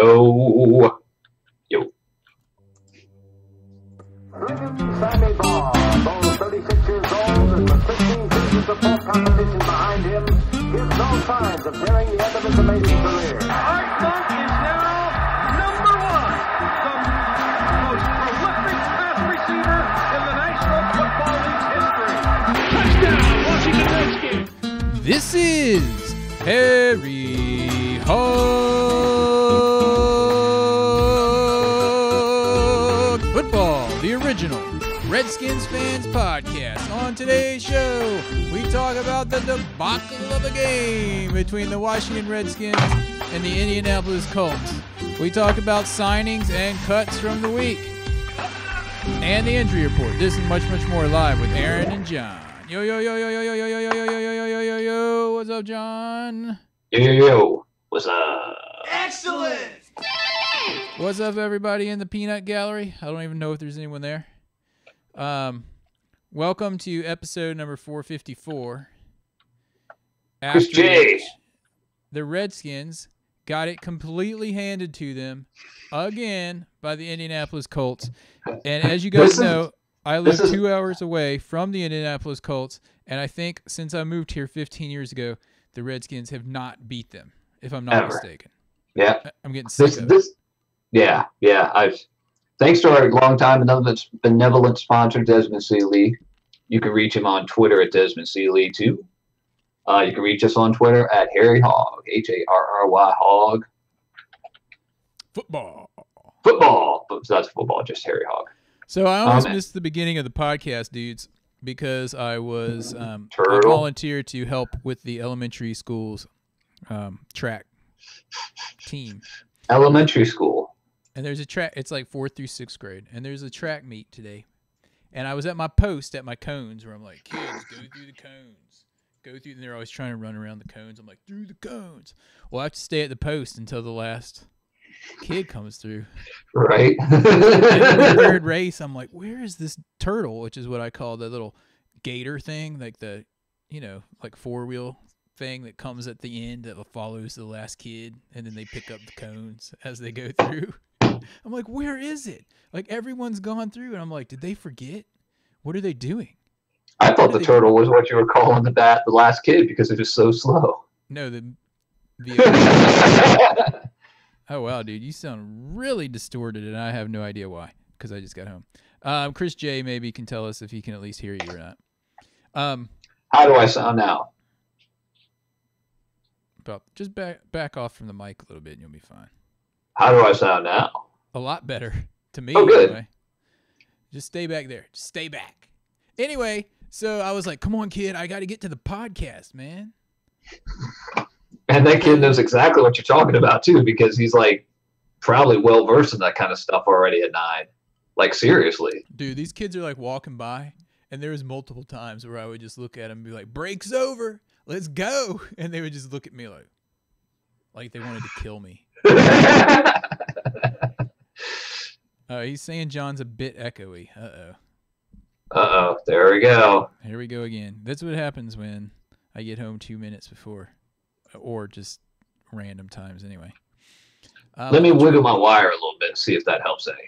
Yo. Yo. Sammy Baugh, though 36 years old and with 15 seasons of full competition behind him, gives no signs of nearing the end of his amazing career. Art Monk is now number one, the most prolific pass receiver in the National Football League's history. Touchdown, Washington Redskins. This is Harry Hog Football, the original Redskins fans podcast. On today's show, we talk about the debacle of the game between the Washington Redskins and the Indianapolis Colts. We talk about signings and cuts from the week and the injury report. This and much, much more live with Aaron and John. Yo, yo, yo, yo, yo, yo, yo, yo, yo, yo, yo, yo, yo, yo, yo. What's up, John? Yo, yo, yo. What's up? Excellent! What's up, everybody in the peanut gallery? I don't even know if there's anyone there. Welcome to episode number 454. Chris J. The Redskins got it completely handed to them again by the Indianapolis Colts. And as you guys know, I live 2 hours away from the Indianapolis Colts, and I think since I moved here 15 years ago, the Redskins have not beat them, if I'm not mistaken. Yeah. I'm getting sick of it. Yeah. Thanks to our longtime benevolent sponsor, Desmond Seeley. You can reach him on Twitter at Desmond Seeley, too. You can reach us on Twitter at Harry Hog, Harry Hog. Football. That's football, just Harry Hog. So I almost missed the beginning of the podcast, dudes, because I was I volunteered to help with the elementary school's track team. Elementary school. And there's a track. It's like 4th through 6th grade, and there's a track meet today. And I was at my post at my cones where I'm like, kids, go through the cones. And they're always trying to run around the cones. I'm like, through the cones. Well, I have to stay at the post until the last kid comes through. Right. And in the third race, I'm like, where is this turtle, which is what I call the little gator thing, like the, like 4-wheel thing that comes at the end that follows the last kid, and then they pick up the cones as they go through. I'm like, where is it? Like, everyone's gone through, and I'm like, did they forget? What are they doing? I thought the turtle was what you were calling the last kid because it was so slow. No, the Oh, wow, dude. You sound really distorted, and I have no idea why, because I just got home. Chris J. maybe can tell us if he can at least hear you or not. How do I sound now? Just back off from the mic a little bit, and you'll be fine. How do I sound now? A lot better, to me. Oh, good. Anyway. Just stay back there. Just stay back. Anyway, so I was like, come on, kid. I got to get to the podcast, man. And that kid knows exactly what you're talking about, too, because he's, like, probably well-versed in that kind of stuff already at 9. Like, seriously. Dude, these kids are, like, walking by, and there was multiple times where I would just look at them and be like, break's over. Let's go. And they would just look at me like they wanted to kill me. He's saying John's a bit echoey. Uh-oh. There we go. Here we go again. That's what happens when I get home 2 minutes before. Or just random times anyway. Let me wiggle my wire a little bit, see if that helps any.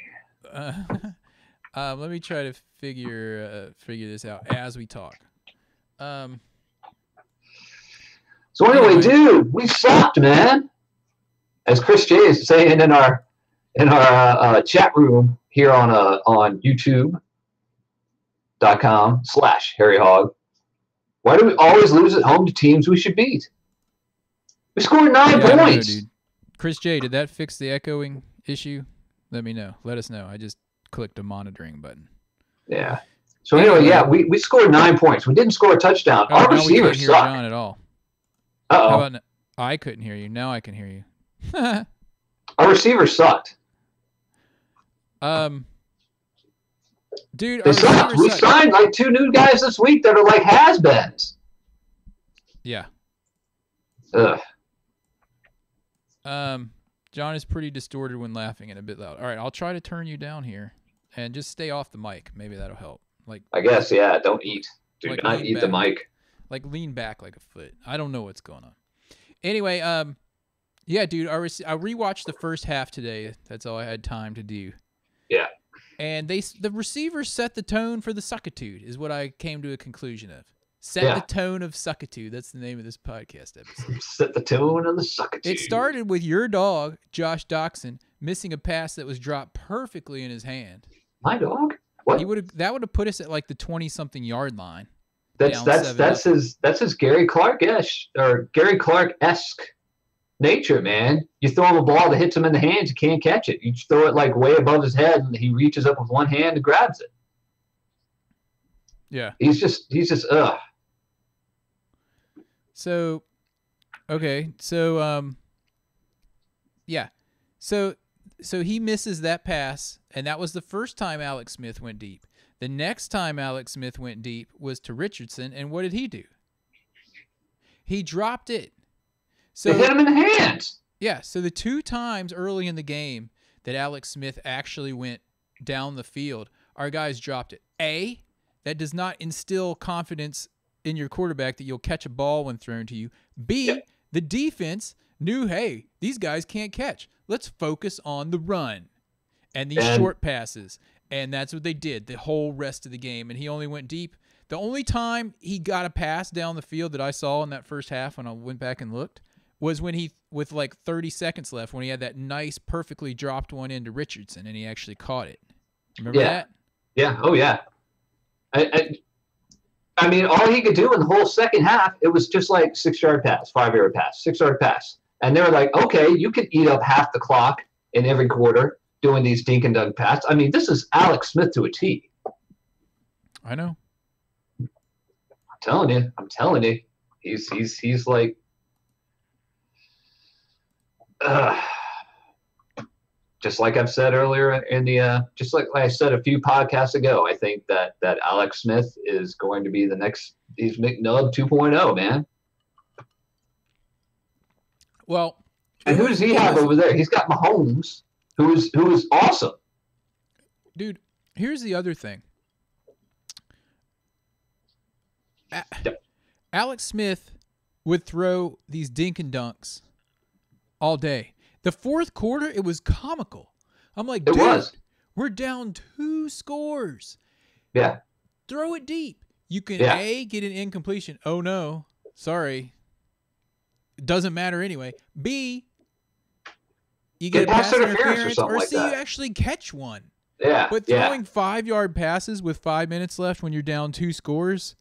Let me try to figure this out as we talk. So anyway, dude, we sucked, man. As Chris J is saying in our chat room here on YouTube.com/Harry Hog. Why do we always lose at home to teams we should beat? We scored 9 points. Know, dude. Chris J, did that fix the echoing issue? Let me know. Let us know. I just clicked a monitoring button. Yeah. So anyway, we scored 9 points. We didn't score a touchdown. Our receivers hear suck. John at all. Uh-oh. I couldn't hear you. Now I can hear you. Our receivers sucked. Dude, they sucked. We signed like 2 new guys this week that are like has-beens. Yeah. Ugh. John is pretty distorted when laughing and a bit loud. All right, I'll try to turn you down here and just stay off the mic. Maybe that'll help. I guess, yeah. Don't eat. Do not eat the mic. Like lean back like a foot. I don't know what's going on. Anyway, Yeah, dude. I rewatched the first half today. That's all I had time to do. Yeah. And the receivers set the tone for the suckitude, is what I came to a conclusion of. Set the tone of suckitude. That's the name of this podcast episode. Set the tone of the suckitude. It started with your dog, Josh Doxson, missing a pass that was dropped perfectly in his hand. My dog? What? That would have put us at like the 20-something yard line. That's his Gary Clark-esque nature, man. You throw him a ball that hits him in the hands, you can't catch it. You just throw it like way above his head, and he reaches up with one hand and grabs it. Yeah. He's just ugh. So, okay, so yeah, so he misses that pass, and that was the first time Alex Smith went deep. The next time Alex Smith went deep was to Richardson, and what did he do? He dropped it. So they hit him in the hands. Yeah, so the 2 times early in the game that Alex Smith actually went down the field, our guys dropped it. A, that does not instill confidence in your quarterback that you'll catch a ball when thrown to you. B, the defense knew, hey, these guys can't catch. Let's focus on the run and these short passes. And that's what they did the whole rest of the game. And he only went deep. The only time he got a pass down the field that I saw in that first half when I went back and looked was when he, with like 30 seconds left, when he had that nice, perfectly dropped one into Richardson, and he actually caught it. Remember that? Yeah. Oh, yeah. I mean, all he could do in the whole second half, it was just like 6-yard pass, 5-yard pass, 6-yard pass. And they were like, okay, you can eat up half the clock in every quarter doing these dink and dunk passes. I mean, this is Alex Smith to a T. I know. I'm telling you. He's like just like I've said earlier in the just like I said a few podcasts ago, I think that Alex Smith is going to be the next. He's McNubb 2.0, man. Well, and who does he have over there? He's got Mahomes, who is awesome. Dude, here's the other thing. Alex Smith would throw these dink and dunks all day. The fourth quarter, it was comical. I'm like, dude, we're down 2 scores. Yeah. Throw it deep. You can, A, get an incompletion. Oh, no. Sorry. It doesn't matter anyway. B, you get a pass interference, or C, you actually catch one. Yeah. But throwing 5-yard passes with 5 minutes left when you're down 2 scores,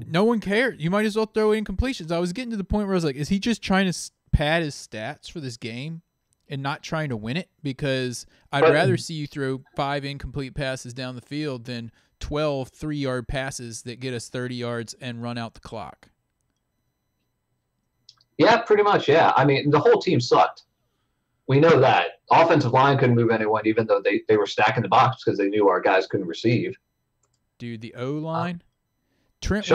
no one cared. You might as well throw incompletions. I was getting to the point where I was like, is he just trying to pad his stats for this game and not trying to win it? Because I'd rather see you throw 5 incomplete passes down the field than 12 3-yard passes that get us 30 yards and run out the clock. Yeah, pretty much, yeah. I mean, the whole team sucked. We know that. Offensive line couldn't move anyone, even though they were stacking the box because they knew our guys couldn't receive. Dude, the O-line? Trent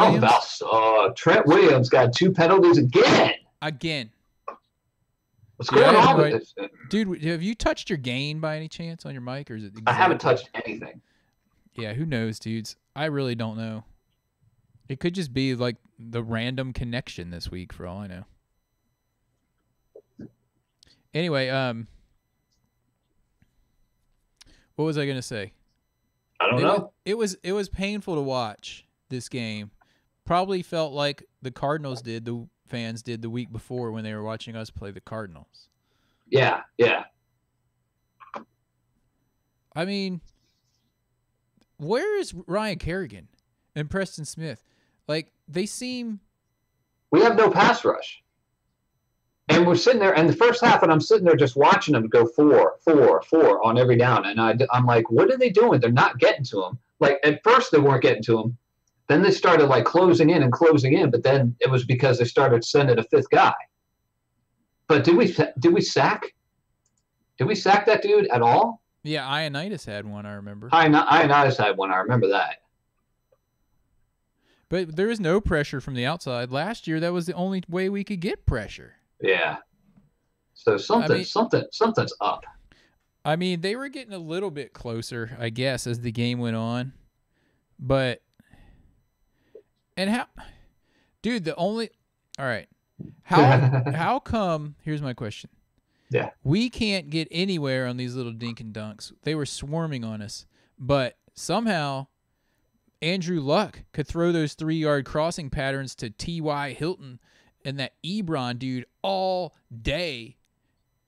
Williams got 2 penalties again. What's going on with this? Dude, have you touched your gain by any chance on your mic? Or is it I haven't touched anything. Yeah, who knows, dudes? I really don't know. It could just be like the random connection this week for all I know. Anyway, what was I going to say? I don't know. It was painful to watch this game. Probably felt like the Cardinals did, the fans did the week before when they were watching us play the Cardinals. Yeah. I mean, where is Ryan Kerrigan and Preston Smith? Like, they seem... We have no pass rush. And we're sitting there, and the first half, and I'm sitting there just watching them go 4 on every down. And I'm like, what are they doing? They're not getting to him. Like, at first they weren't getting to him. Then they started, like, closing in. But then it was because they started sending a 5th guy. But did we sack? Did we sack that dude at all? Yeah, Ioannidis had one, I remember. Ioannidis had one. I remember that. But there is no pressure from the outside. Last year, that was the only way we could get pressure. Yeah. So something's up. I mean, they were getting a little bit closer, I guess, as the game went on. But, and how, dude, all right. How come? Here's my question. Yeah. We can't get anywhere on these little dink and dunks. They were swarming on us, but somehow Andrew Luck could throw those 3-yard crossing patterns to T.Y. Hilton and that Ebron dude all day,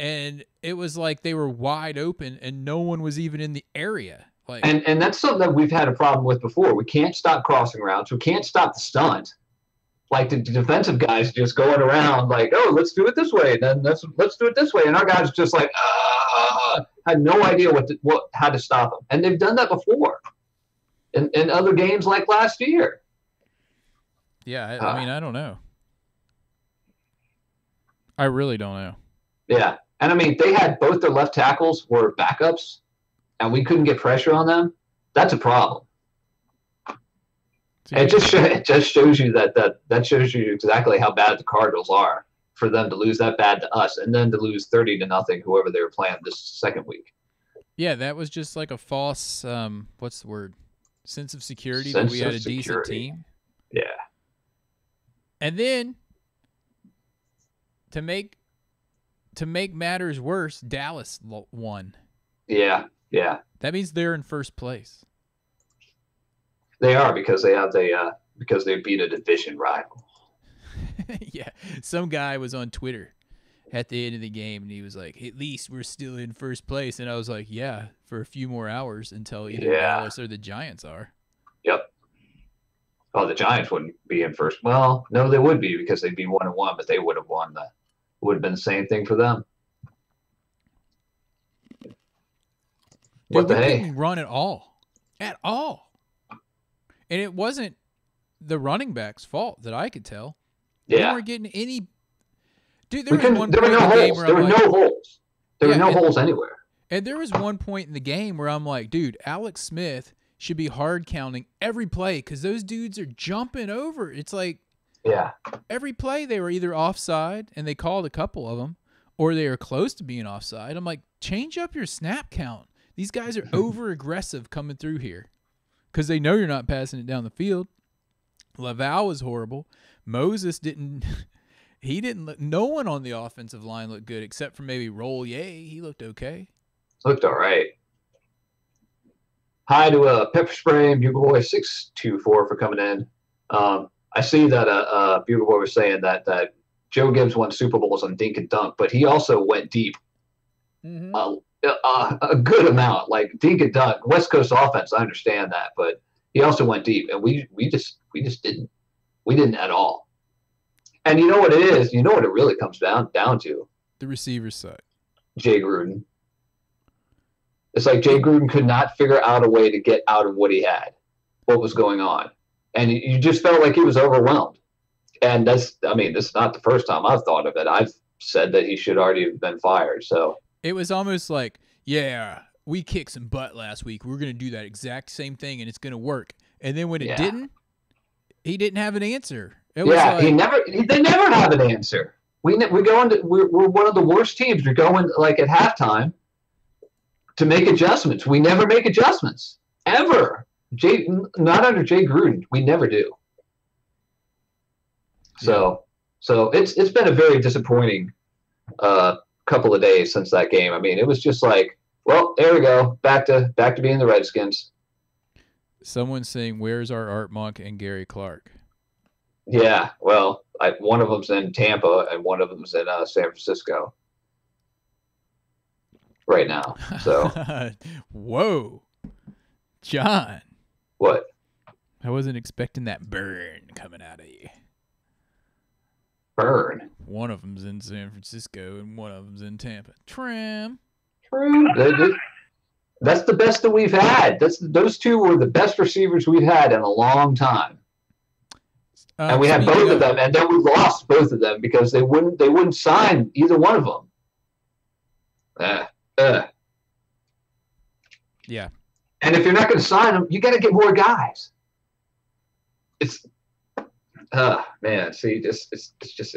and it was like they were wide open and no one was even in the area. Like, and that's something that we've had a problem with before. We can't stop crossing routes. We can't stop the stunt. Like the defensive guys just going around like, oh, let's do it this way, and then let's do it this way, and our guys just like had no idea how to stop them, and they've done that before in other games like last year. Yeah, I mean, I don't know. I really don't know. Yeah, and I mean, they had both their left tackles were backups, and we couldn't get pressure on them. That's a problem. It just shows you that shows you exactly how bad the Cardinals are for them to lose that bad to us, and then to lose 30-0 whoever they were playing this second week. Yeah, that was just like a false what's the word? Sense of security that we had a decent team. Yeah. And then to make matters worse, Dallas won. Yeah. That means they're in first place. They are because they beat a division rival. Yeah, some guy was on Twitter at the end of the game, and he was like, "At least we're still in first place." And I was like, "Yeah, for a few more hours until either Dallas or the Giants are." Yep. Oh, the Giants wouldn't be in first. Well, no, they would be because they'd be 1-1, but they would have won. That would have been the same thing for them. Dude, we couldn't run at all. And it wasn't the running back's fault that I could tell. Yeah. They weren't getting any. Dude, there were no holes. There were no holes. There were no holes anywhere. And there was one point in the game where I'm like, dude, Alex Smith should be hard counting every play because those dudes are jumping over. It's like every play they were either offside, and they called a couple of them, or they were close to being offside. I'm like, change up your snap count. These guys are over-aggressive coming through here because they know you're not passing it down the field. Laval was horrible. Moses didn't – no one on the offensive line looked good except for maybe Rollier. He looked okay. Looked all right. Hi to Pepper Spray and Bugle Boy 624 for coming in. I see that Bugle Boy was saying that Joe Gibbs won Super Bowls on dink and dunk, but he also went deep. Mm-hmm. A good amount, like dink and dunk. West Coast offense, I understand that, but he also went deep, and we just didn't. We didn't at all. And you know what it is? You know what it really comes down to? The receiver's side. Jay Gruden. It's like Jay Gruden could not figure out a way to get out of what he had, what was going on. And you just felt like he was overwhelmed. And this is not the first time I've thought of it. I've said that he should already have been fired. So it was almost like, yeah, we kicked some butt last week. We're going to do that exact same thing, and it's going to work. And then when it didn't, he didn't have an answer. It was like, they never have an answer. We're one of the worst teams. We go in like at halftime to make adjustments. We never make adjustments ever. Not under Jay Gruden. We never do. So it's been a very disappointing couple of days since that game. I mean, it was just like, well, there we go, back to being the Redskins. Someone's saying, "Where's our Art Monk and Gary Clark?" Yeah, well, one of them's in Tampa and one of them's in San Francisco right now. So, whoa, John, what? I wasn't expecting that burn coming out of you. Burn. One of them's in San Francisco and one of them's in Tampa. Tram. That's the best that we've had. Those two were the best receivers we've had in a long time. And we had both of them, and then we lost both of them because they wouldn't sign either one of them. Yeah. And if you're not going to sign them, you got to get more guys. It's man. See, it's just.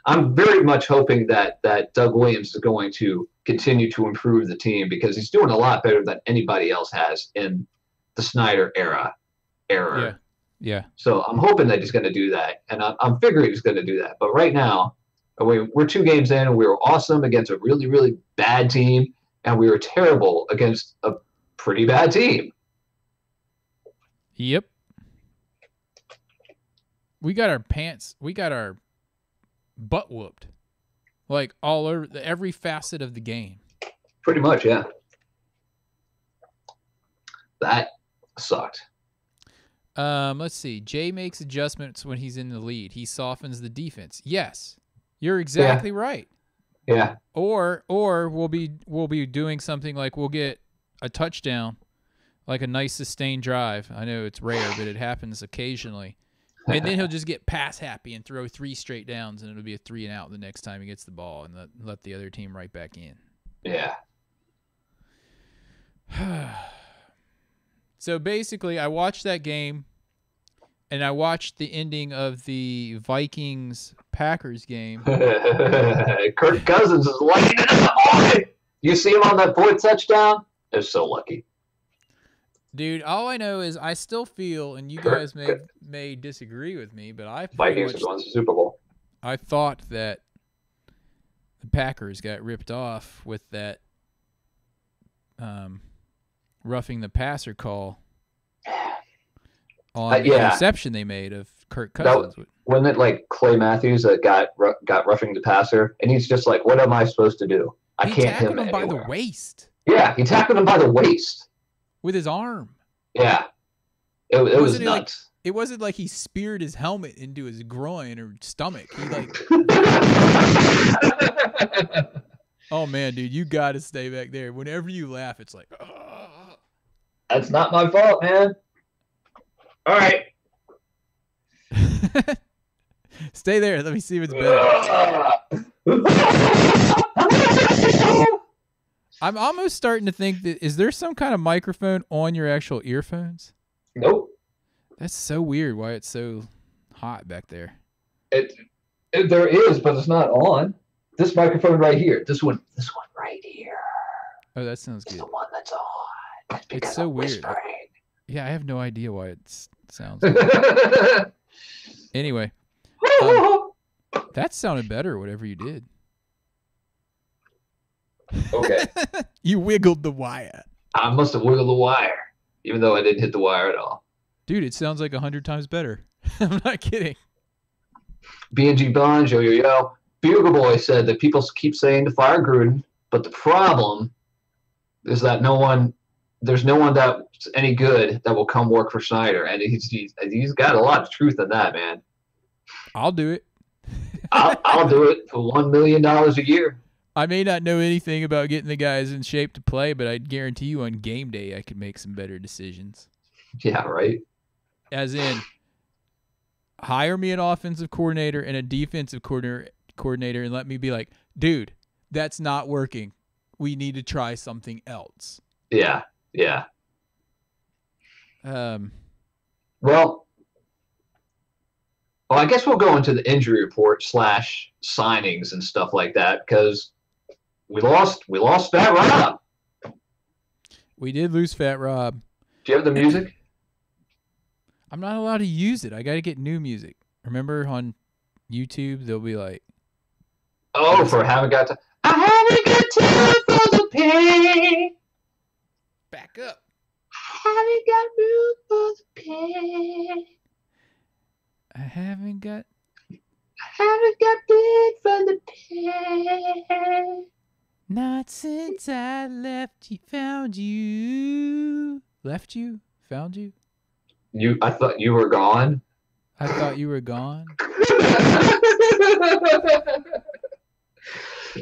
I'm very much hoping that Doug Williams is going to continue to improve the team because he's doing a lot better than anybody else has in the Snyder era. Yeah. Yeah. So I'm hoping that he's going to do that, and I'm figuring he's going to do that. But right now, we're 2 games in, and we were awesome against a really, really bad team, and we were terrible against a pretty bad team. Yep. We got our butt whooped, like all over every facet of the game. Pretty much, yeah. That sucked. Let's see. Jay makes adjustments when he's in the lead. He softens the defense. Yes, you're exactly right. Yeah. Or we'll be doing something like we'll get a touchdown, like a nice sustained drive. I know it's rare, but it happens occasionally. And then he'll just get pass happy and throw 3 straight downs, and it'll be a 3 and out the next time he gets the ball, and let the other team right back in. Yeah. So basically, I watched that game, and I watched the ending of the Vikings-Packers game. Kirk Cousins is lucky to the You see him on that 4th touchdown? They're so lucky. Dude, all I know is I still feel, and you guys may disagree with me, but Vikings are going to the Super Bowl. I thought that the Packers got ripped off with that roughing the passer call on the interception they made of Kirk Cousins. Wasn't it like Clay Matthews that got roughing the passer, and he's just like, "What am I supposed to do? I can't hit him by the waist." Yeah, he tackled him by the waist with his arm. Yeah, it was nuts. It wasn't like he speared his helmet into his groin or stomach. He like, oh man, dude, you got to stay back there. Whenever you laugh, it's like, that's not my fault, man. All right. Stay there. Let me see what's better. I'm almost starting to think that, is there some kind of microphone on your actual earphones? Nope. That's so weird why it's so hot back there. There is, but it's not on. This microphone right here. This one right here. Oh, that sounds good. It's the one that's on. It's so weird. Yeah, I have no idea why it sounds good. Anyway. That sounded better, whatever you did. Okay. You wiggled the wire. I must have wiggled the wire, even though I didn't hit the wire at all. Dude, it sounds like 100 times better. I'm not kidding. B&G Bond, yo. Bugle Boy said that people keep saying to fire Gruden, but the problem is that there's no one that's any good that will come work for Snyder, and he's got a lot of truth in that, man. I'll do it. I'll do it for $1 million a year. I may not know anything about getting the guys in shape to play, but I'd guarantee you on game day I could make some better decisions. Yeah, right. As in, hire me an offensive coordinator and a defensive coordinator and let me be like, dude, that's not working. We need to try something else. Yeah. Well, I guess we'll go into the injury report / signings and stuff like that, because we lost Fat Rob. We did lose Fat Rob. Do you have the music? I'm not allowed to use it. I got to get new music. Remember on YouTube, they'll be like, I haven't got time for the pain. Back up. Haven't got room for the pain. I haven't got room for the pain. Not since I found you. Left you? Found you? I thought you were gone. I thought you were gone.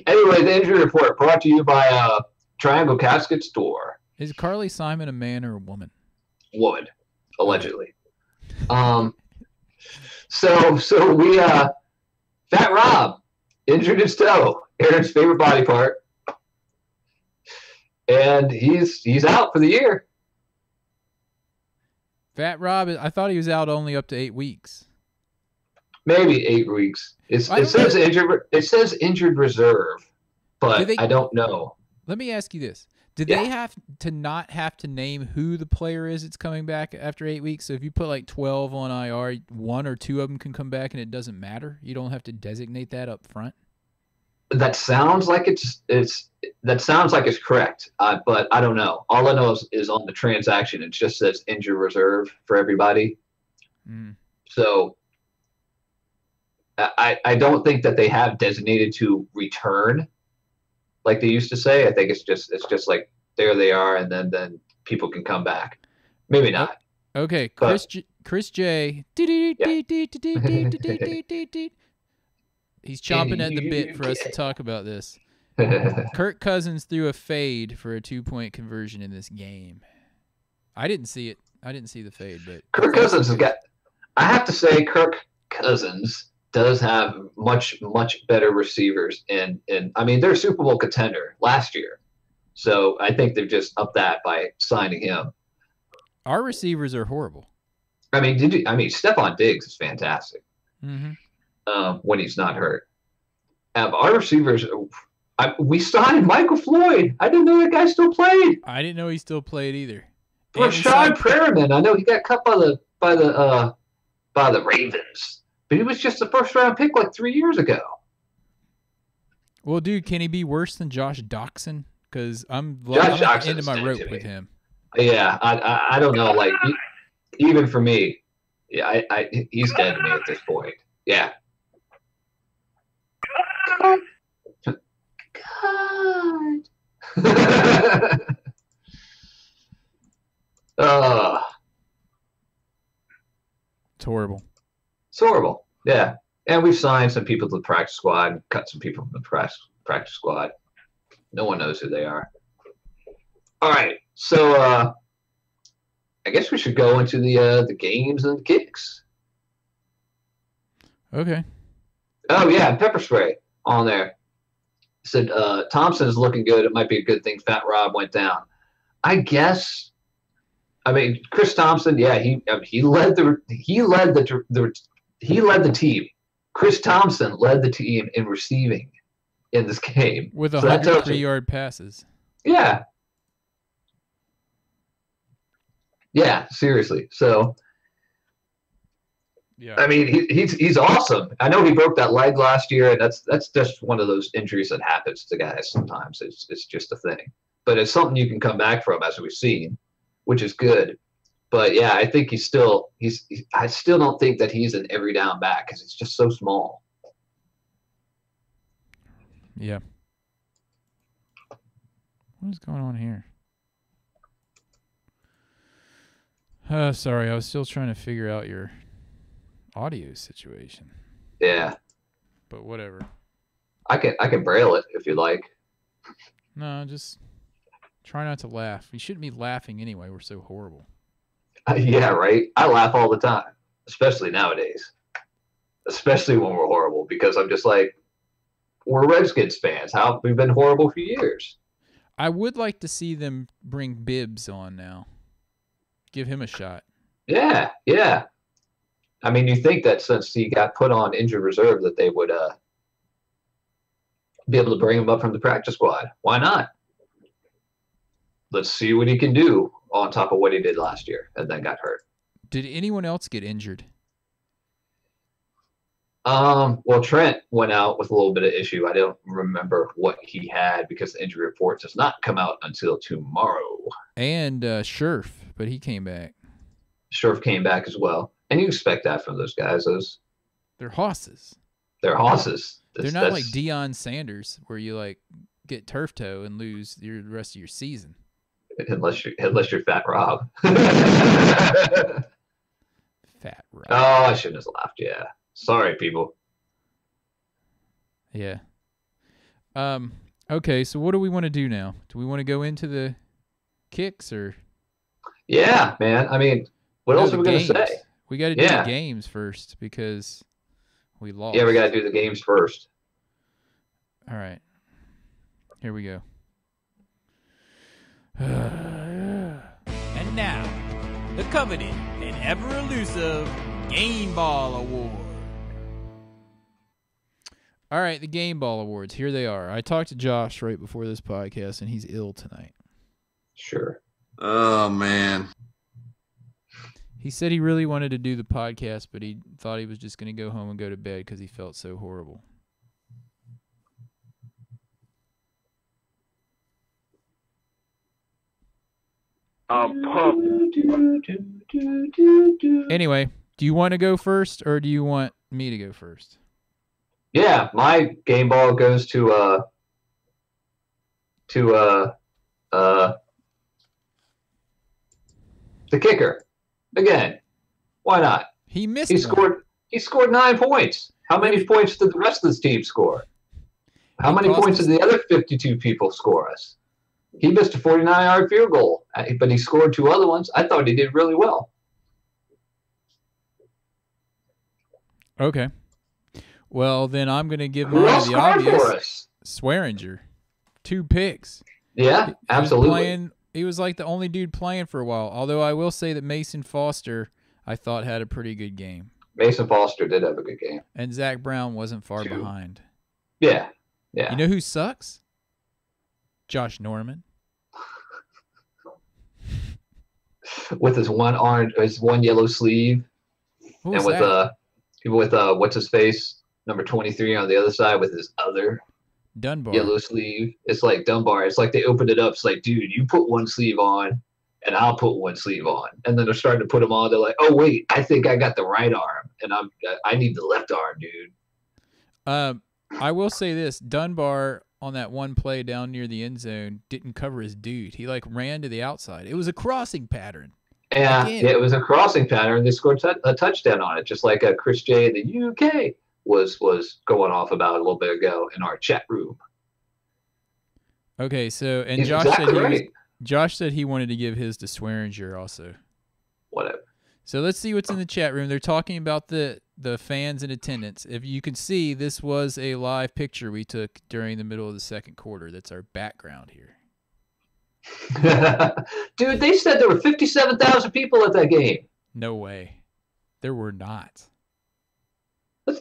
Anyway, the injury report brought to you by Triangle Casket Store. Is Carly Simon a man or a woman? Woman, allegedly. So we Fat Rob injured his toe, Aaron's favorite body part, and he's out for the year. Fat Rob, I thought he was out only up to 8 weeks. Maybe 8 weeks. It says injured reserve, but I don't know. Let me ask you this. Do Yeah. they have to not have to name who the player is that's coming back after 8 weeks? So if you put like 12 on IR, 1 or 2 of them can come back and it doesn't matter? You don't have to designate that up front? That sounds like it's correct, but I don't know. All I know is on the transaction, it just says injury reserve for everybody. Mm. So I don't think that they have designated to return like they used to say. I think it's just like there they are, and then people can come back. Maybe not. Okay, But- Chris J. He's chomping at the bit for us to talk about this. Kirk Cousins threw a fade for a 2-point conversion in this game. I didn't see it. I didn't see the fade, but Kirk Cousins has got. I have to say, Kirk Cousins does have much better receivers, and I mean they're a Super Bowl contender last year, so I think they've just upped that by signing him. our receivers are horrible. I mean, Stephon Diggs is fantastic Mm-hmm. when he's not hurt. Our receivers, we signed Michael Floyd. I didn't know that guy still played. I didn't know he still played either. And we Rashad signed- Perriman. I know he got cut by the Ravens, but he was just a first-round pick like 3 years ago. Well, dude, can he be worse than Josh Doxson? Because I'm Josh at the Doxson's end of my dead rope to me. with him. Yeah, I don't know. Like even for me, yeah, he's dead to me at this point. Yeah. God. It's horrible. It's horrible. Yeah, and we've signed some people to the practice squad, cut some people from the practice squad. No one knows who they are. All right, so I guess we should go into the games and the kicks. Okay. Oh yeah, pepper spray on there. Said Thompson is looking good. It might be a good thing Fat Rob went down. I guess. I mean, Chris Thompson. Yeah, he led the team. Chris Thompson led the team in receiving in this game With So that tells you- 103-yard passes. Yeah. Yeah, seriously. So Yeah. I mean, he's awesome. I know he broke that leg last year, and that's just one of those injuries that happens to guys sometimes. It's just a thing, but it's something you can come back from, as we've seen, which is good. But yeah, I think I still don't think that he's an every down back because it's just so small. Yeah. What is going on here? Sorry, I was still trying to figure out your audio situation, Yeah, but whatever. I can braille it if you like. No, just try not to laugh. You shouldn't be laughing anyway. We're so horrible. Yeah, right. I laugh all the time, especially nowadays, especially when we're horrible, because I'm just like, we're Redskins fans. We've been horrible for years. I would like to see them bring Bibbs on now. Give him a shot. Yeah, yeah. I mean, you think that since he got put on injured reserve that they would be able to bring him up from the practice squad. Why not? Let's see what he can do on top of what he did last year and then got hurt. Did anyone else get injured? Well, Trent went out with a little bit of issue. I don't remember what he had because the injury report does not come out until tomorrow. And Scherf, but he came back. Scherf came back as well. And you expect that from those guys. They're hosses. They're hosses. They're not like Deion Sanders, where you like get turf toe and lose the rest of your season. Unless you're Fat Rob. Fat Rob. Oh, I shouldn't have laughed. Yeah. Sorry, people. Yeah. Okay, so what do we want to do now? Do we want to go into the kicks or Yeah, man. I mean, what else the are we going to games? say? We got to do Yeah. the games first because we lost. Yeah, we got to do the games first. All right. Here we go. And now, the coveted and ever elusive Game Ball Award. All right, the Game Ball Awards. Here they are. I talked to Josh right before this podcast, and he's ill tonight. Sure. Oh, man. He said he really wanted to do the podcast, but he thought he was just going to go home and go to bed because he felt so horrible. Anyway, do you want to go first, or do you want me to go first? Yeah, my game ball goes to the kicker. Again, why not? He missed. He scored 9 points. How many points did the rest of the team score? How many points did the other 52 people score us? He missed a 49-yard field goal, but he scored 2 other ones. I thought he did really well. Okay. Well, then I'm going to give Who mine else the scored for obvious. us? Swearinger. 2 picks. Yeah, absolutely. He was like the only dude playing for a while. Although I will say that Mason Foster, I thought, had a pretty good game. Mason Foster did have a good game. And Zach Brown wasn't far behind. Yeah. You know who sucks? Josh Norman. With his one yellow sleeve, Who and was that? with what's his face, number 23 on the other side with his other Dunbar. yellow sleeve. It's like Dunbar. It's like they opened it up. It's like, dude, you put one sleeve on, and I'll put one sleeve on. And then they're starting to put them on. They're like, oh wait, I think I got the right arm, and I need the left arm, dude. I will say this: Dunbar on that one play down near the end zone didn't cover his dude. He like ran to the outside. It was a crossing pattern. Yeah, it was a crossing pattern. They scored a touchdown on it, just like Chris J in the UK was going off about a little bit ago in our chat room. Okay, so and He's Josh exactly said right. Josh said he wanted to give his to Swearinger also. Whatever. So let's see what's in the chat room. They're talking about the fans in attendance. If you can see, this was a live picture we took during the middle of the second quarter. That's our background here. Dude, they said there were 57,000 people at that game. No way. There were not.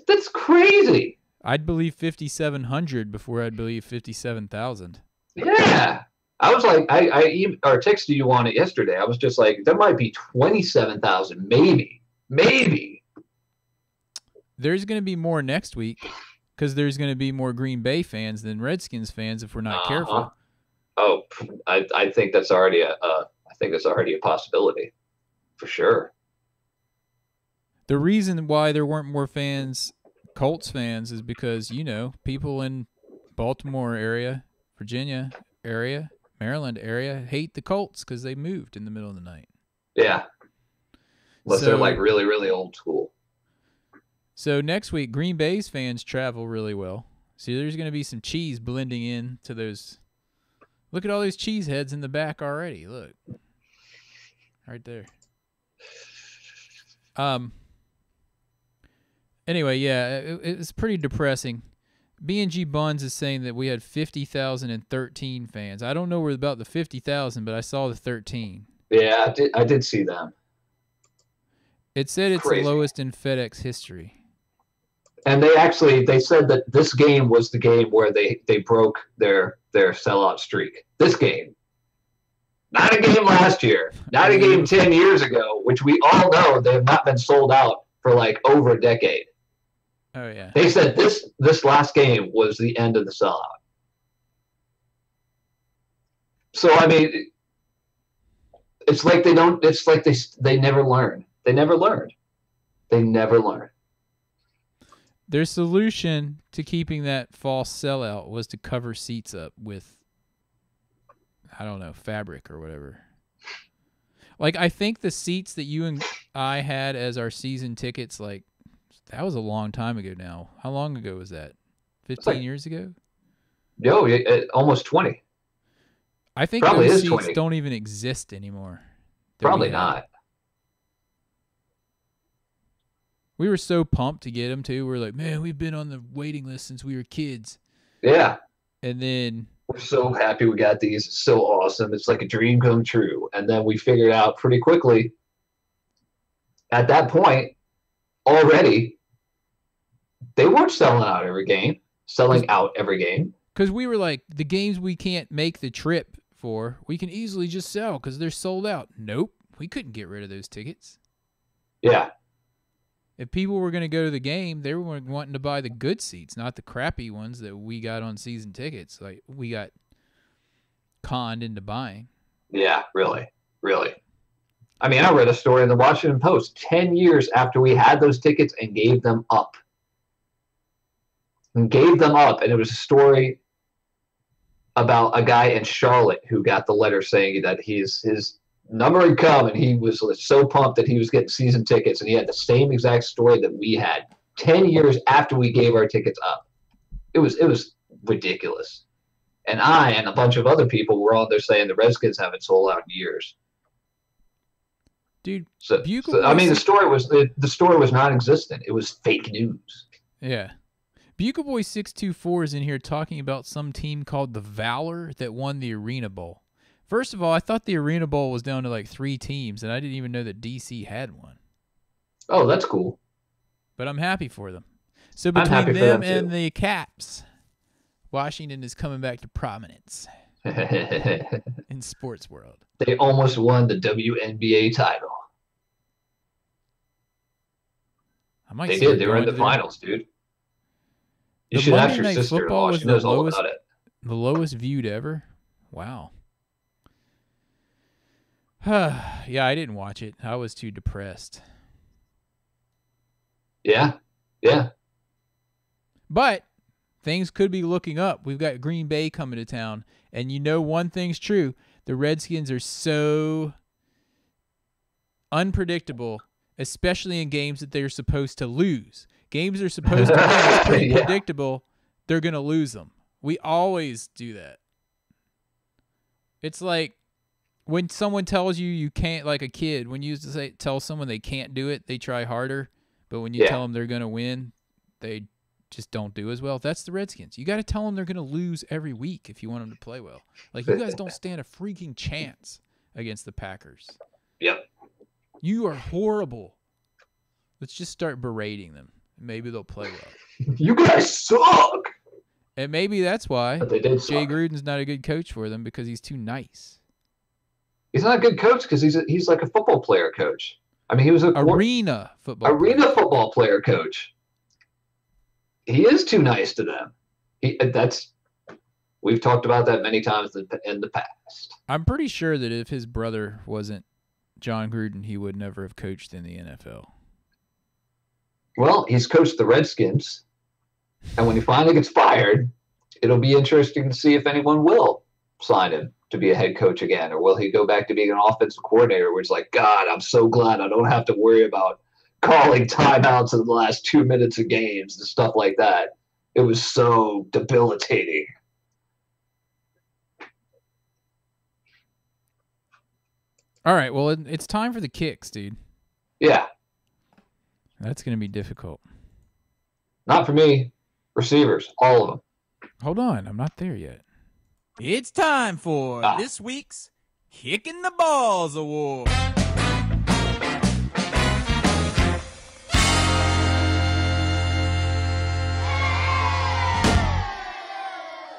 That's crazy. I'd believe 5,700 before I'd believe 57,000. Yeah. I was like, I texted you on it yesterday. I was just like, there might be 27,000, maybe. There's going to be more next week because there's going to be more Green Bay fans than Redskins fans if we're not careful. Oh, I think that's already a possibility, for sure. The reason why there weren't more fans, Colts fans, is because people in Baltimore area, Virginia area, Maryland area hate the Colts because they moved in the middle of the night. Yeah. Unless they're like really, really old school. So next week, Green Bay's fans travel really well. See, there's going to be some cheese blending in to those. Look at all those cheese heads in the back already. Look. Right there. Anyway, yeah, it's pretty depressing. B&G Buns is saying that we had 50,013 fans. I don't know about the 50,000, but I saw the 13. Yeah, I did see them. It said it's Crazy. the lowest in FedEx history. And they said that this game was the game where they broke their sellout streak. This game. Not a game last year. Not a game 10 years ago, which we all know they have not been sold out for like over a decade. Oh, yeah. They said this last game was the end of the sellout. So, I mean, it's like they never learn. They never learned. They never learn. Their solution to keeping that false sellout was to cover seats up with, I don't know, fabric or whatever. Like, I think the seats that you and I had as our season tickets, like, that was a long time ago now. How long ago was that? 15 years ago? Yo, almost 20. I think Probably those is seats 20. don't even exist anymore. Probably not. We were so pumped to get them, too. We were like, man, we've been on the waiting list since we were kids. Yeah. And then We're so happy we got these. It's so awesome. It's like a dream come true. And then we figured out pretty quickly at that point already they weren't selling out every game. selling out every game. Because we were like, the games we can't make the trip for, we can easily just sell because they're sold out. Nope. We couldn't get rid of those tickets. Yeah. If people were going to go to the game, they were wanting to buy the good seats, not the crappy ones that we got on season tickets. Like, we got conned into buying. Yeah, really. Really. I mean, I read a story in the Washington Post 10 years after we had those tickets and gave them up. And it was a story about a guy in Charlotte who got the letter saying that his number had come, and he was so pumped that he was getting season tickets, and he had the same exact story that we had 10 years after we gave our tickets up. It was ridiculous. And I and a bunch of other people were on there saying the Redskins haven't sold out in years. Dude, I mean, the story was non-existent. It was fake news. Yeah. Buca Boy 624 is in here talking about some team called the Valor that won the Arena Bowl. First of all, I thought the Arena Bowl was down to like 3 teams, and I didn't even know that DC had one. Oh, that's cool. But I'm happy for them. So between them and the Caps, Washington is coming back to prominence in sports world. They almost won the WNBA title. They did. They were in the finals, dude. You should ask your sister in law. She knows all about it. The lowest viewed ever? Wow. Yeah, I didn't watch it. I was too depressed. Yeah. Yeah. But things could be looking up. We've got Green Bay coming to town. And you know one thing's true. The Redskins are so unpredictable, especially in games that they're supposed to lose. Games they're supposed to win is pretty predictable. They're going to lose them. We always do that. It's like when someone tells you can't, like a kid, when you used to tell someone they can't do it, they try harder. But when you tell them they're going to win, they just don't do as well. That's the Redskins. You got to tell them they're going to lose every week if you want them to play well. Like, you guys don't stand a freaking chance against the Packers. Yep. You are horrible. Let's just start berating them. Maybe they'll play well. You guys suck. And maybe that's why Jay Gruden's not a good coach for them, because he's too nice. He's not a good coach because he's like a football player coach. I mean, he was arena football player coach. He is too nice to them. We've talked about that many times in the past. I'm pretty sure that if his brother wasn't John Gruden, he would never have coached in the NFL. Well, he's coached the Redskins, and when he finally gets fired, it'll be interesting to see if anyone will sign him to be a head coach again, or will he go back to being an offensive coordinator, where it's like, God, I'm so glad I don't have to worry about calling timeouts in the last 2 minutes of games and stuff like that. It was so debilitating. All right, well, it's time for the kicks, dude. Yeah. That's going to be difficult. Not for me. Receivers, all of them. Hold on, I'm not there yet. It's time for this week's Kicking the Balls Award.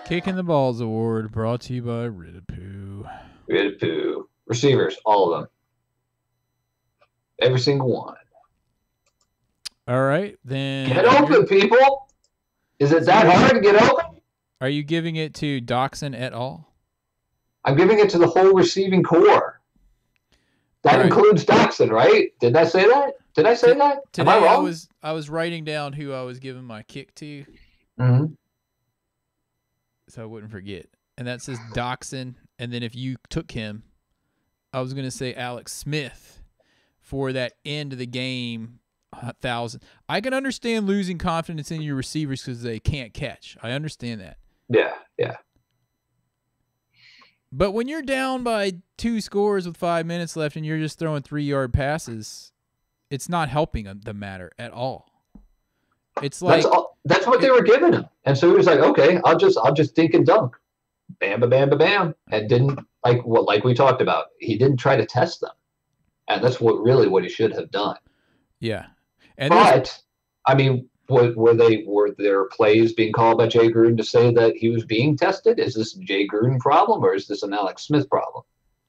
Kicking the Balls Award, brought to you by Ridipoo. Ridipoo. Receivers, all of them. Every single one. All right, then. Get open, people. Is it that hard to get open? Are you giving it to Doxson et al.? I'm giving it to the whole receiving core. That includes Doxson, right? Did I say that? Did I say that? Today Am I wrong? I was writing down who I was giving my kick to. Mm-hmm. So I wouldn't forget. And that says Doxson. And then if you took him, I was going to say Alex Smith for that end of the game 1,000. I can understand losing confidence in your receivers because they can't catch. I understand that. Yeah, yeah. But when you're down by 2 scores with 5 minutes left and you're just throwing 3-yard passes, it's not helping the matter at all. It's like that's what they were giving him, and so he was like, "Okay, I'll just dink and dunk, bam, ba bam, ba bam," and didn't like we talked about. He didn't try to test them, and that's what he should have done. Yeah, but I mean, Were there plays being called by Jay Gruden to say that he was being tested? Is this a Jay Gruden problem or is this an Alex Smith problem?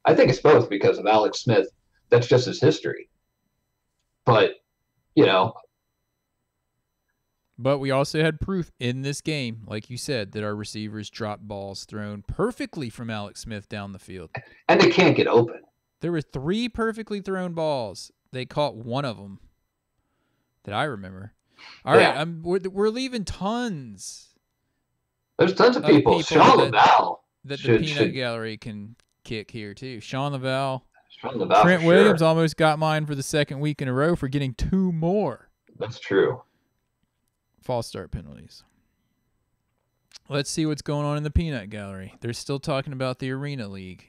I think it's both because of Alex Smith. That's just his history. But, you know. But we also had proof in this game, like you said, that our receivers dropped balls thrown perfectly from Alex Smith down the field. And they can't get open. There were 3 perfectly thrown balls. They caught one of them that I remember. All right, we're leaving tons. There's tons of people. Sean Laval. That the peanut gallery can kick here, too. Sean Laval. Trent Williams almost got mine for the second week in a row for getting 2 more. That's true. False start penalties. Let's see what's going on in the peanut gallery. They're still talking about the Arena League.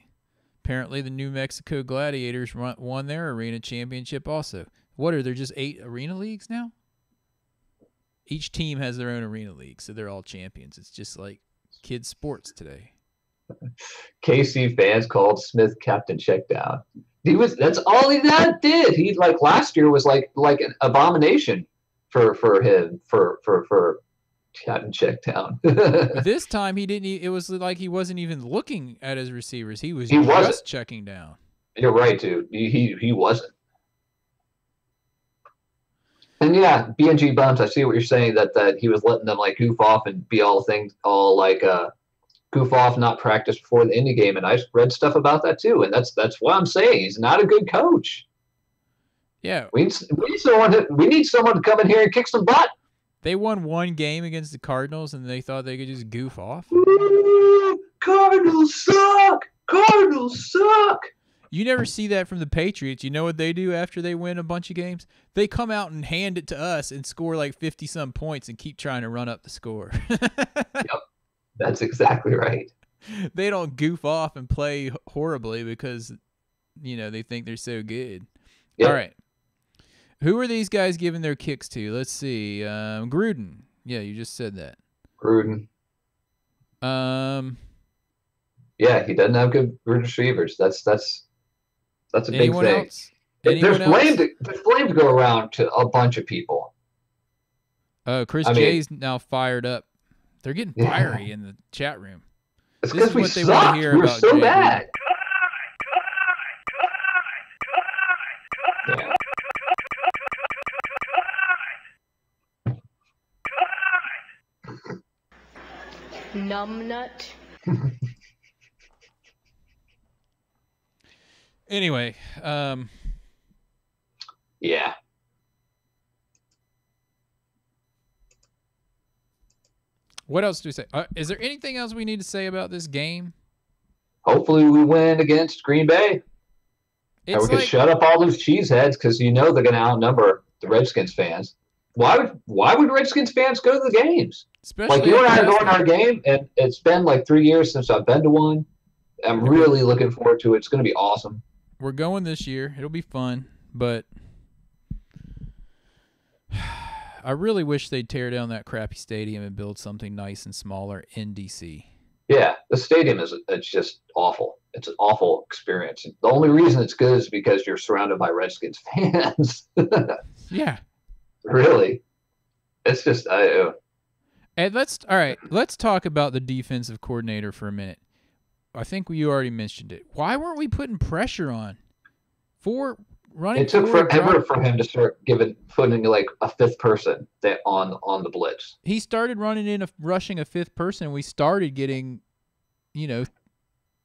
Apparently, the New Mexico Gladiators won their arena championship also. What are there, just 8 arena leagues now? Each team has their own arena league, so they're all champions. It's just like kids' sports today. KC fans called Smith Captain Checkdown. That's all he did. He last year was like an abomination for him for Captain Checkdown. This time he didn't. It was like he wasn't even looking at his receivers. He was just checking down. You're right, dude. He wasn't. And yeah, BNG Bums, I see what you're saying, that he was letting them goof off and be goof off, not practice before the Indy game. And I read stuff about that too. And that's what I'm saying. He's not a good coach. Yeah. We need someone to come in here and kick some butt. They won 1 game against the Cardinals and they thought they could just goof off. Ooh, Cardinals suck. Cardinals suck. You never see that from the Patriots. You know what they do after they win a bunch of games? They come out and hand it to us and score 50-some points and keep trying to run up the score. Yep, that's exactly right. They don't goof off and play horribly because, they think they're so good. Yep. All right. Who are these guys giving their kicks to? Let's see. Gruden. Yeah, you just said that. Gruden. Yeah, he doesn't have good receivers. That's a big thing. Else? There's blame to go around to a bunch of people. Chris J's now fired up. They're getting fiery in the chat room. It's because we sucked. We were so bad. Yeah. Numbnut. Anyway, yeah. What else do we say? Is there anything else we need to say about this game? Hopefully we win against Green Bay. And we can shut up all those cheeseheads because they're going to outnumber the Redskins fans. Why would Redskins fans go to the games? Especially you and I are going to our game, and it's been 3 years since I've been to one. I'm really looking forward to it. It's going to be awesome. We're going this year. It'll be fun, but I really wish they'd tear down that crappy stadium and build something nice and smaller in D.C. Yeah, the stadium it's just awful. It's an awful experience. The only reason it's good is because you're surrounded by Redskins fans. Yeah. Really. It's just And let's talk about the defensive coordinator for a minute. I think you already mentioned it. Why weren't we putting pressure on? It took forever for him to start putting a fifth person on the blitz. He started rushing a fifth person, and we started getting,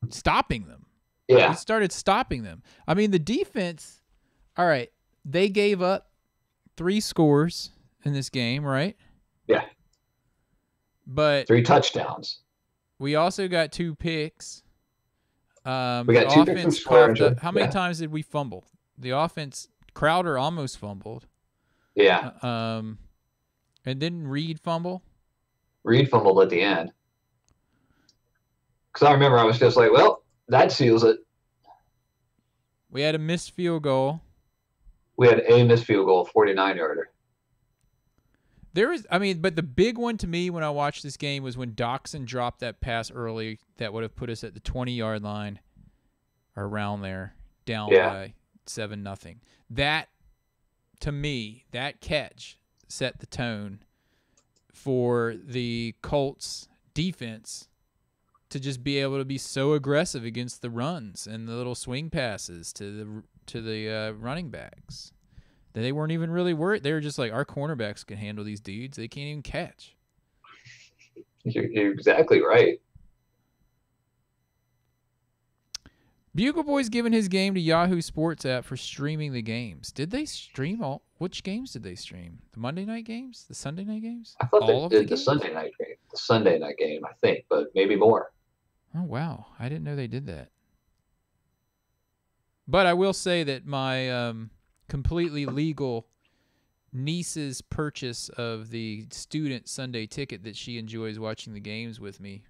stopping them. Yeah. We started stopping them. I mean, the defense, all right, they gave up 3 scores in this game, right? Yeah. But 3 touchdowns. We also got 2 picks. We got 2 picks from How many times did we fumble? The offense, Crowder almost fumbled. Yeah. And didn't Reed fumble? Reed fumbled at the end. Because I remember I was just like, well, that seals it. We had a missed field goal. We had a missed field goal, 49-yarder. But the big one to me when I watched this game was when Doxson dropped that pass early that would have put us at the 20-yard line or around there, down by 7-0. That, to me, that catch set the tone for the Colts defense to just be able to be so aggressive against the runs and the little swing passes to the running backs. They weren't even really worried. They were just like, our cornerbacks can handle these dudes. They can't even catch. You're exactly right. Bugle Boy's given his game to Yahoo Sports app for streaming the games. Did they stream all? Which games did they stream? The Monday night games? The Sunday night games? I thought all they did the Sunday night game. The Sunday night game, I think, but maybe more. Oh, wow. I didn't know they did that. But I will say that my completely legal niece's purchase of the student Sunday ticket that she enjoys watching the games with me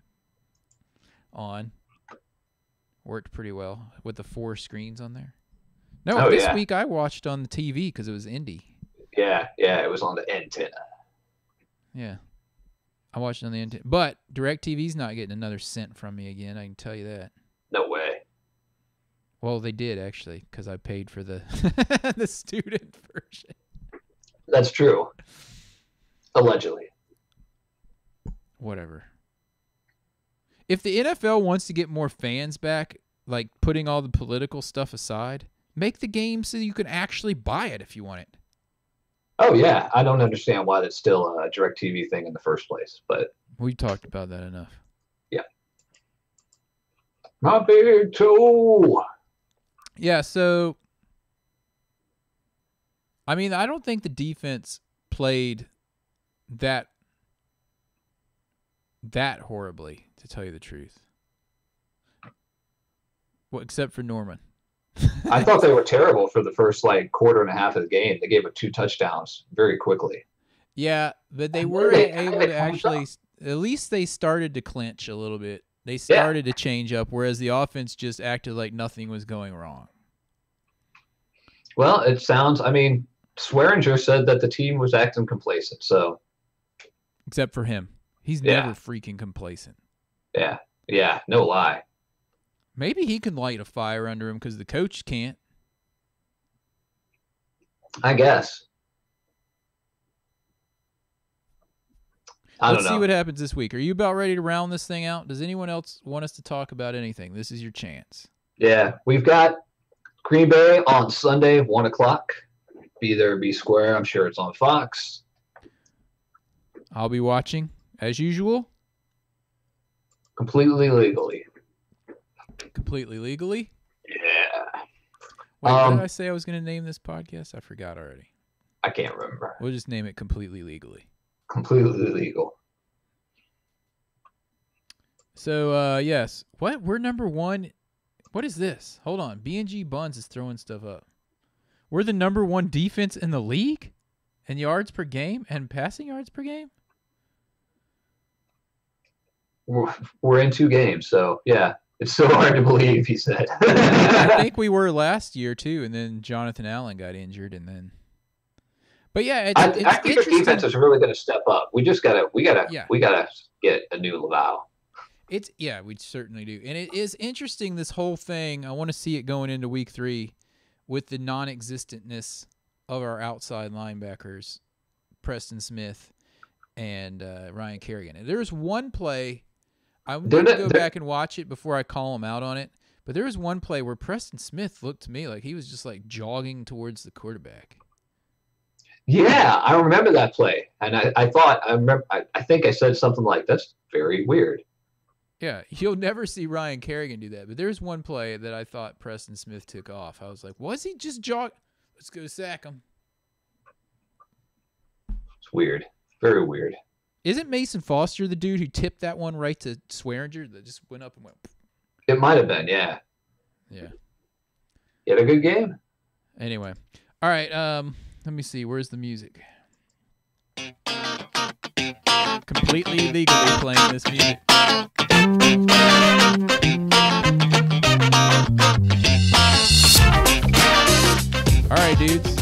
on worked pretty well with the 4 screens on there. No, this week I watched on the TV because it was Indy. Yeah, it was on the antenna. Yeah. I watched it on the antenna. But DirecTV's not getting another cent from me again, I can tell you that. No way. Well, they did, actually, because I paid for the the student version. That's true. Allegedly. Whatever. If the NFL wants to get more fans back, like putting all the political stuff aside, make the game so you can actually buy it if you want it. Oh, yeah. I don't understand why that's still a DirecTV thing in the first place, but... We talked about that enough. Yeah. My big toe. Yeah, so... I mean, I don't think the defense played that horribly, to tell you the truth. Well, except for Norman. I thought they were terrible for the first quarter and a half of the game. They gave up 2 touchdowns very quickly. Yeah, but they were able to actually, at least they started to clinch a little bit. They started to change up, whereas the offense just acted like nothing was going wrong. Well, it sounds, I mean, Swearinger said that the team was acting complacent, so. Except for him. He's never freaking complacent. Yeah, no lie. Maybe he can light a fire under him because the coach can't. I guess. Let's see what happens this week. Are you about ready to round this thing out? Does anyone else want us to talk about anything? This is your chance. Yeah, we've got Green Bay on Sunday, 1 o'clock. Be there, be square. I'm sure it's on Fox. I'll be watching, as usual. Completely legally. Completely legally? Yeah. Wait, what did I say I was going to name this podcast? I forgot already. I can't remember. We'll just name it Completely Legally. Completely legal. So, yes. What? We're number 1. What is this? Hold on. B&G Buns is throwing stuff up. We're the number 1 defense in the league? In yards per game and passing yards per game? We're in 2 games, so, yeah. It's so hard to believe, he said. I think we were last year, too, and then Jonathan Allen got injured, and then... But, yeah, I think our defense is really going to step up. We just gotta get a new Laval. We certainly do. And it is interesting, this whole thing. I want to see it going into week 3 with the non-existentness of our outside linebackers, Preston Smith and Ryan Kerrigan. There's one play, I'm going to go back and watch it before I call him out on it, but there was one play where Preston Smith looked to me like he was just jogging towards the quarterback. Yeah, I remember that play. And I think I said something like, that's very weird. Yeah, you'll never see Ryan Kerrigan do that. But there's one play that I thought Preston Smith took off. I was like, was he just jog? Let's go sack him. It's weird. Very weird. Isn't Mason Foster the dude who tipped that one right to Swearinger that just went up and went? It might have been, yeah. Yeah. He had a good game. Anyway. All right, let me see. Where's the music? Completely legally playing this music. All right, dudes.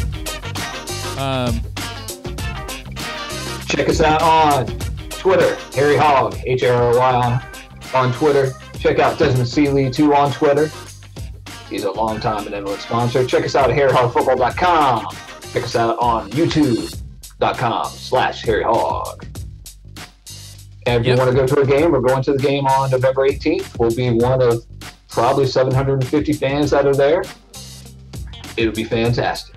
Check us out on Twitter, Harry Hogg, HRY on Twitter. Check out Desmond Seeley, too, on Twitter. He's a long-time benevolent sponsor. Check us out at harryhogfootball.com. Check us out on youtube.com/harryhogg. And if you want to go to a game, we're going to the game on November 18th. We'll be one of probably 750 fans that are there. It'll be fantastic.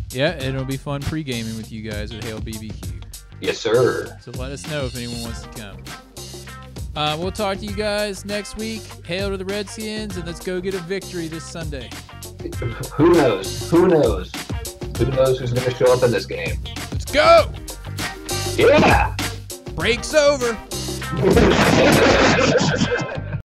Yeah, it'll be fun pre-gaming with you guys at Hale BBQ. Yes, sir. So let us know if anyone wants to come. We'll talk to you guys next week. Hail to the Redskins, and let's go get a victory this Sunday. Who knows? Who knows? Who knows who's going to show up in this game? Let's go! Yeah! Break's over.